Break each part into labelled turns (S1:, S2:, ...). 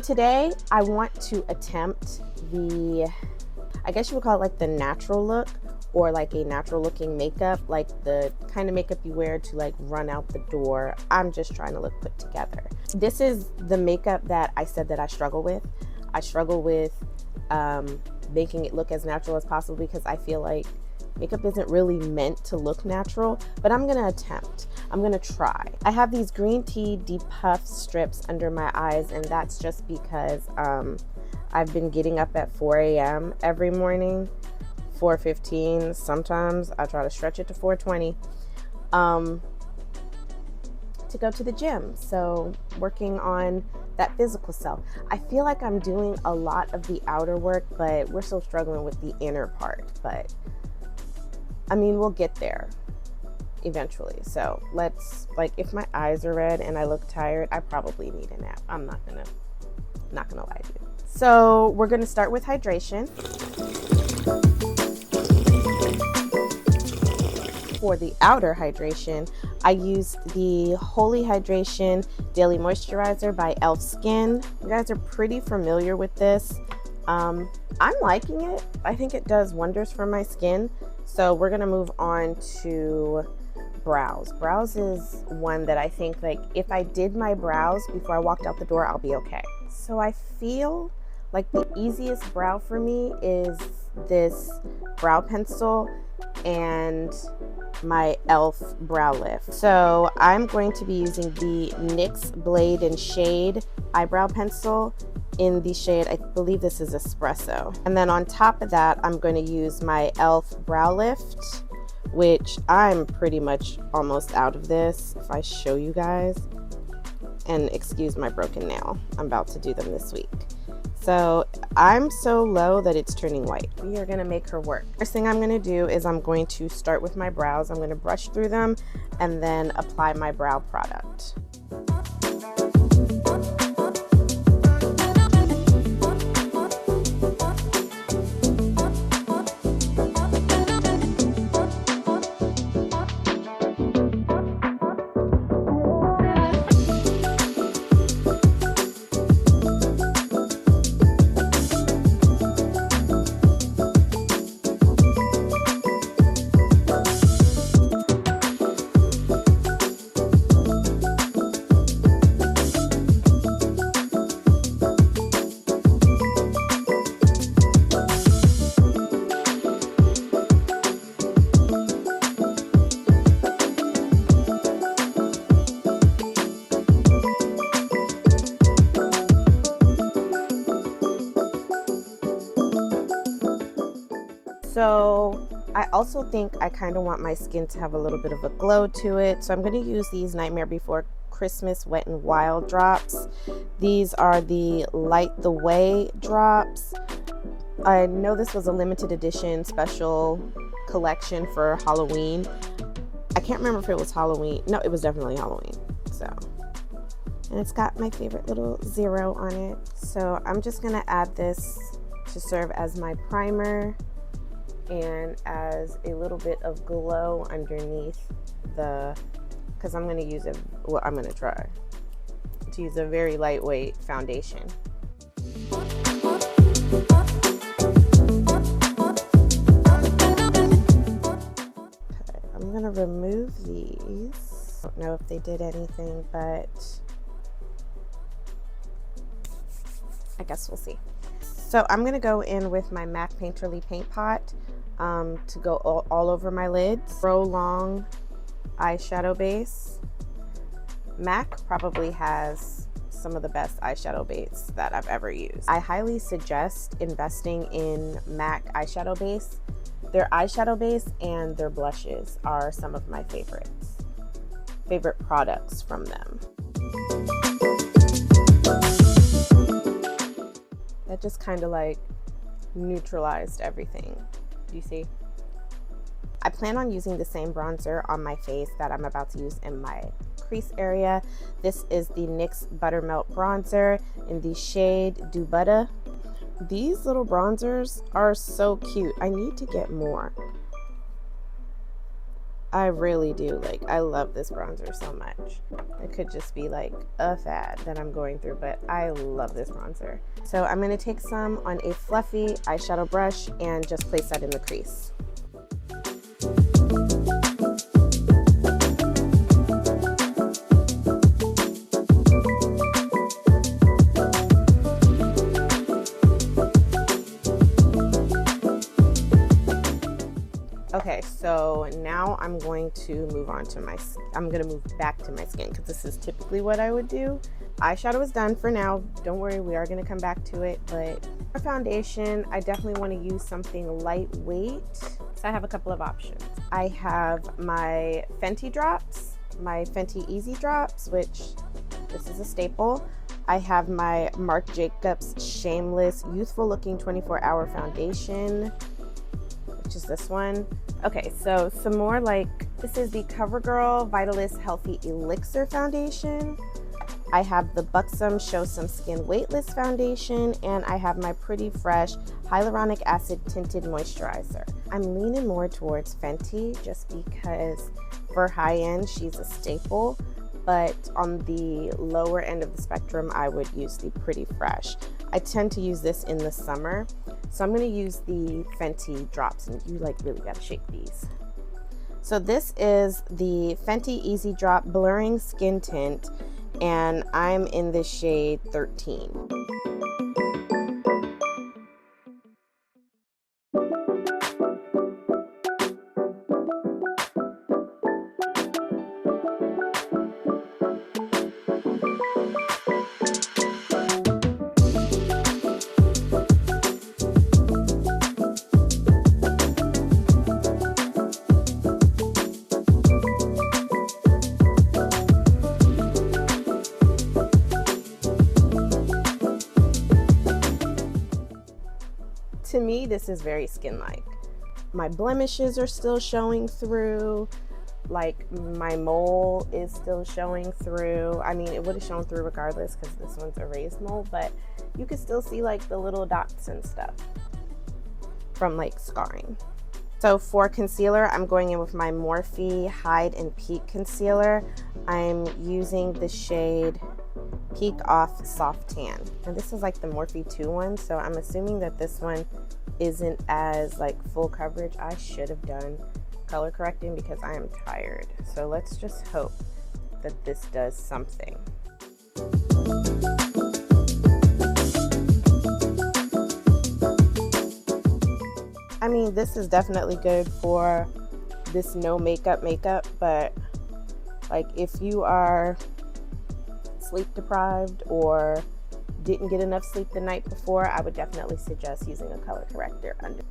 S1: today I want to attempt I guess you would call it like the natural look, or like a natural looking makeup, like the kind of makeup you wear to like run out the door. I'm just trying to look put together. This is the makeup that I said that I struggle with. I struggle with making it look as natural as possible because I feel like makeup isn't really meant to look natural, but I'm gonna attempt. I'm gonna try. I have these green tea depuff strips under my eyes, and that's just because I've been getting up at 4 a.m. every morning, 4:15. Sometimes I try to stretch it to 4:20 to go to the gym. So working on that physical self. I feel like I'm doing a lot of the outer work, but we're still struggling with the inner part. But I mean, we'll get there eventually. So let's, like, if my eyes are red and I look tired, I probably need a nap. I'm not gonna lie to you. So we're gonna start with hydration. For the outer hydration, I used the Holy Hydration Daily Moisturizer by e.l.f. Skin. You guys are pretty familiar with this. I'm liking it. I think it does wonders for my skin. So we're gonna move on to brows. Brows is one that I think, like, if I did my brows before I walked out the door, I'll be okay. So I feel like the easiest brow for me is this brow pencil and my e.l.f. brow lift. So I'm going to be using the NYX Blade and Shade eyebrow pencil in the shade, I believe this is Espresso. And then on top of that, I'm going to use my e.l.f. brow lift, which I'm pretty much almost out of this. If I show you guys, and excuse my broken nail, I'm about to do them this week. So I'm so low that it's turning white. We are gonna make her work. First thing I'm gonna do is I'm going to start with my brows. I'm gonna brush through them and then apply my brow product. So I also think I kind of want my skin to have a little bit of a glow to it. So I'm going to use these Nightmare Before Christmas Wet n Wild drops. These are the Light the Way drops. I know this was a limited edition special collection for Halloween. I can't remember if it was Halloween. No, it was definitely Halloween. So, and it's got my favorite little zero on it. So I'm just going to add this to serve as my primer and as a little bit of glow underneath because I'm going to use I'm going to try to use a very lightweight foundation. Okay, I'm going to remove these. I don't know if they did anything, but I guess we'll see. So I'm going to go in with my MAC Painterly Paint Pot to go all over my lids. Pro Long eyeshadow base. MAC probably has some of the best eyeshadow base that I've ever used. I highly suggest investing in MAC eyeshadow base. Their eyeshadow base and their blushes are some of my favorite products from them. That just kind of like neutralized everything. You see? I plan on using the same bronzer on my face that I'm about to use in my crease area. This is the NYX Buttermelt Bronzer in the shade Du Butter. These little bronzers are so cute. I need to get more. I really do. Like, I love this bronzer so much. It could just be like a fad that I'm going through, but I love this bronzer. So I'm going to take some on a fluffy eyeshadow brush and just place that in the crease. Okay, so now I'm going to move on to I'm going to move back to my skin because this is typically what I would do. Eyeshadow is done for now. Don't worry, we are going to come back to it. But for foundation, I definitely want to use something lightweight. So I have a couple of options. I have my Fenty drops, my Fenty Easy drops, which this is a staple. I have my Marc Jacobs Shameless Youthful Looking 24-Hour Foundation, which is this one. Okay, so some more this is the CoverGirl Vitalist Healthy Elixir Foundation. I have the Buxom Show Some Skin Weightless Foundation, and I have my Pretty Fresh Hyaluronic Acid Tinted Moisturizer. I'm leaning more towards Fenty just because for high end, she's a staple, but on the lower end of the spectrum, I would use the Pretty Fresh. I tend to use this in the summer. So I'm going to use the Fenty drops, and you really got to shake these. So this is the Fenty Easy Drop Blurring Skin Tint, and I'm in the shade 13. To me, this is very skin-like. My blemishes are still showing through, my mole is still showing through. I mean, it would have shown through regardless because this one's a raised mole, but you can still see the little dots and stuff from scarring. So for concealer, I'm going in with my Morphe Hide and Peak Concealer. I'm using the shade Peak Off Soft Tan. And this is the Morphe 2 one, so I'm assuming that this one isn't as full coverage. I should have done color correcting because I am tired. So let's just hope that this does something. I mean, this is definitely good for this no makeup, but if you are sleep deprived or didn't get enough sleep the night before, I would definitely suggest using a color corrector under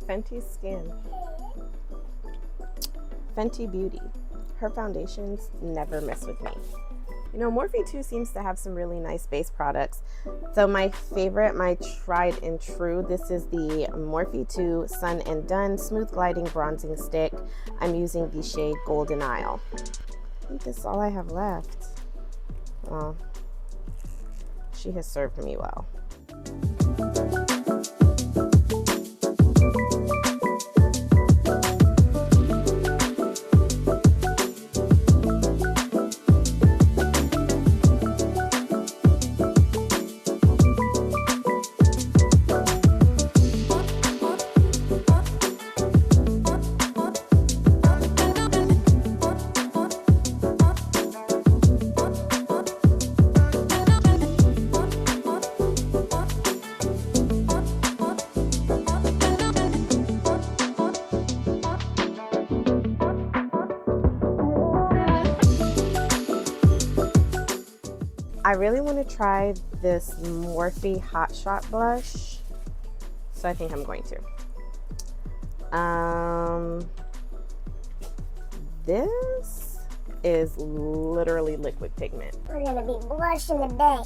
S1: Fenty Skin. Fenty Beauty. Her foundations never mess with me. You know, Morphe 2 seems to have some really nice base products. So my favorite, my tried and true, this is the Morphe 2 Sun and Done Smooth Gliding Bronzing Stick. I'm using the shade Golden Isle. I think that's all I have left. Well, she has served me well. I really want to try this Morphe Hot Shot blush, so I think I'm going to. This is literally liquid pigment.
S2: We're gonna be blushing today.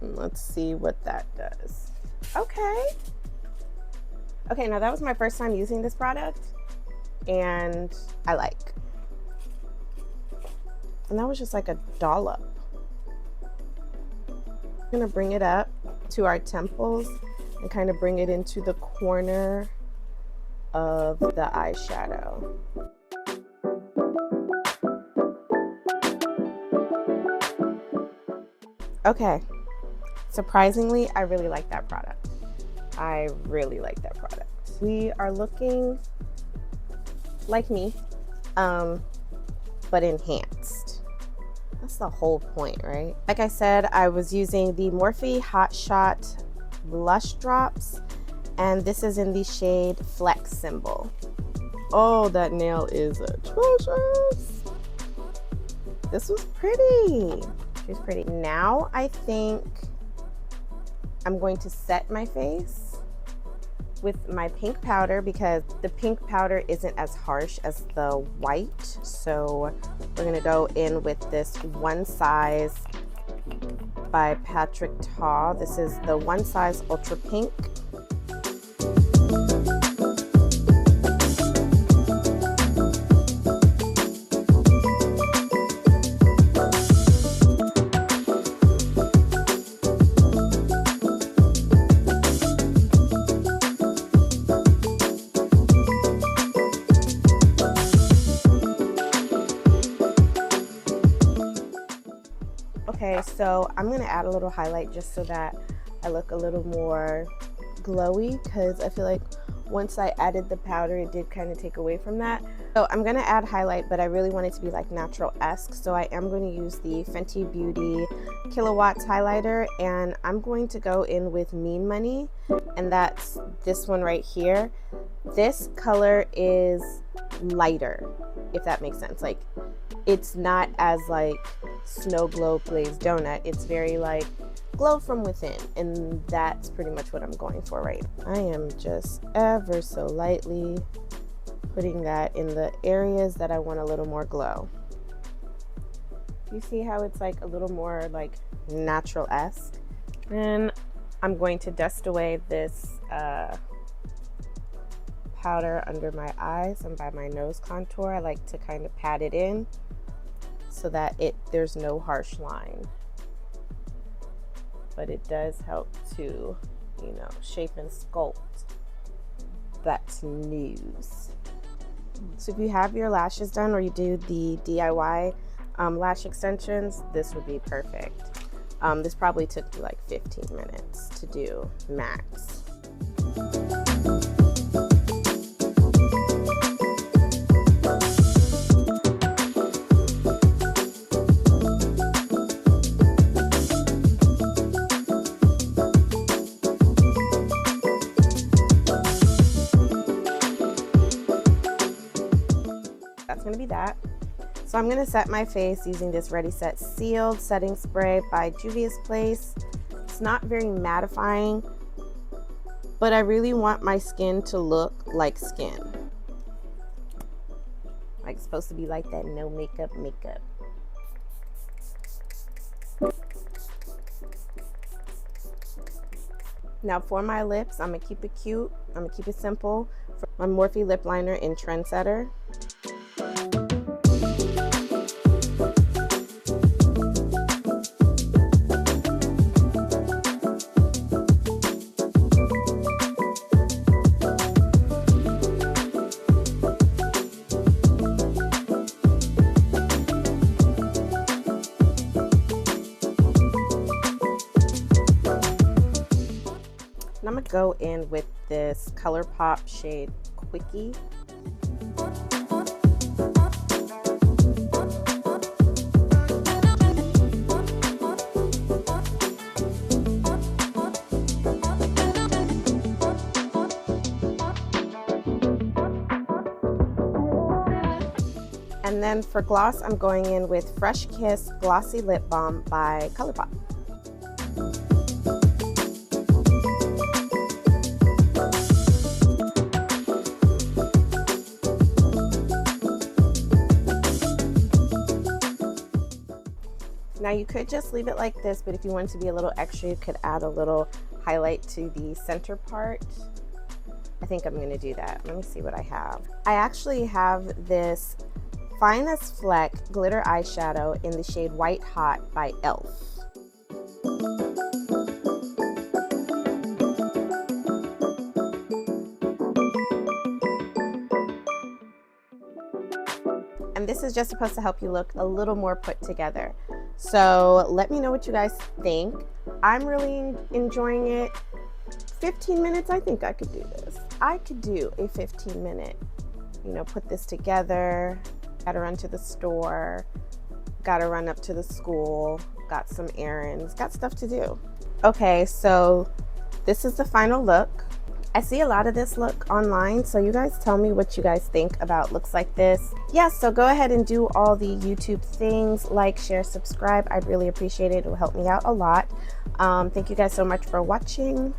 S1: Let's see what that does. Okay, now that was my first time using this product, and I like. And that was just like a dollop. I'm gonna bring it up to our temples and kind of bring it into the corner of the eyeshadow. Okay, surprisingly, I really like that product. I really like that product. We are looking like me, but enhanced. That's the whole point, right? Like I said, I was using the Morphe Hot Shot blush drops, and this is in the shade Flex Symbol. Oh, that nail is atrocious. This was pretty. She's pretty. Now I think I'm going to set my face with my pink powder, because the pink powder isn't as harsh as the white. So we're gonna go in with this One Size by Patrick Ta. This is the One Size Ultra Pink. Okay, so I'm gonna add a little highlight just so that I look a little more glowy, because I feel like once I added the powder, it did kind of take away from that. So I'm gonna add highlight, but I really want it to be like natural-esque. So I am going to use the Fenty Beauty Kilowatts highlighter, and I'm going to go in with Mean Money, and that's this one right here. This color is lighter, if that makes sense. Like, it's not as like Snow Glow Glazed Donut. It's very like glow from within, and that's pretty much what I'm going for right now. I am just ever so lightly putting that in the areas that I want a little more glow. You see how it's like a little more like natural-esque? Then I'm going to dust away this powder under my eyes and by my nose contour. I like to kind of pat it in so that there's no harsh line. But it does help to, you know, shape and sculpt that snooze. So if you have your lashes done, or you do the DIY lash extensions, this would be perfect. This probably took me like 15 minutes to do max. That's gonna be that. So I'm gonna set my face using this Ready Set Sealed setting spray by Juvia's Place. It's not very mattifying, but I really want my skin to look like skin. Like, it's supposed to be like that no makeup. Now for my lips, I'm gonna keep it cute. I'm gonna keep it simple. For my Morphe lip liner in Trendsetter. I'm gonna go in with this ColourPop shade Quickie. And then for gloss, I'm going in with Fresh Kiss Glossy Lip Balm by ColourPop. Now you could just leave it like this, but if you want to be a little extra, you could add a little highlight to the center part. I think I'm going to do that. Let me see what I have. I actually have this Finest Fleck glitter eyeshadow in the shade White Hot by e.l.f. And this is just supposed to help you look a little more put together. So let me know what you guys think. I'm really enjoying it. 15 minutes, I think I could do this. I could do a 15-minute, put this together. Gotta run to the store, gotta run up to the school, got some errands, got stuff to do. Okay, so this is the final look. I see a lot of this look online, so you guys tell me what you guys think about looks like this. Yeah, so go ahead and do all the YouTube things, like, share, subscribe. I'd really appreciate it. It will help me out a lot. Thank you guys so much for watching.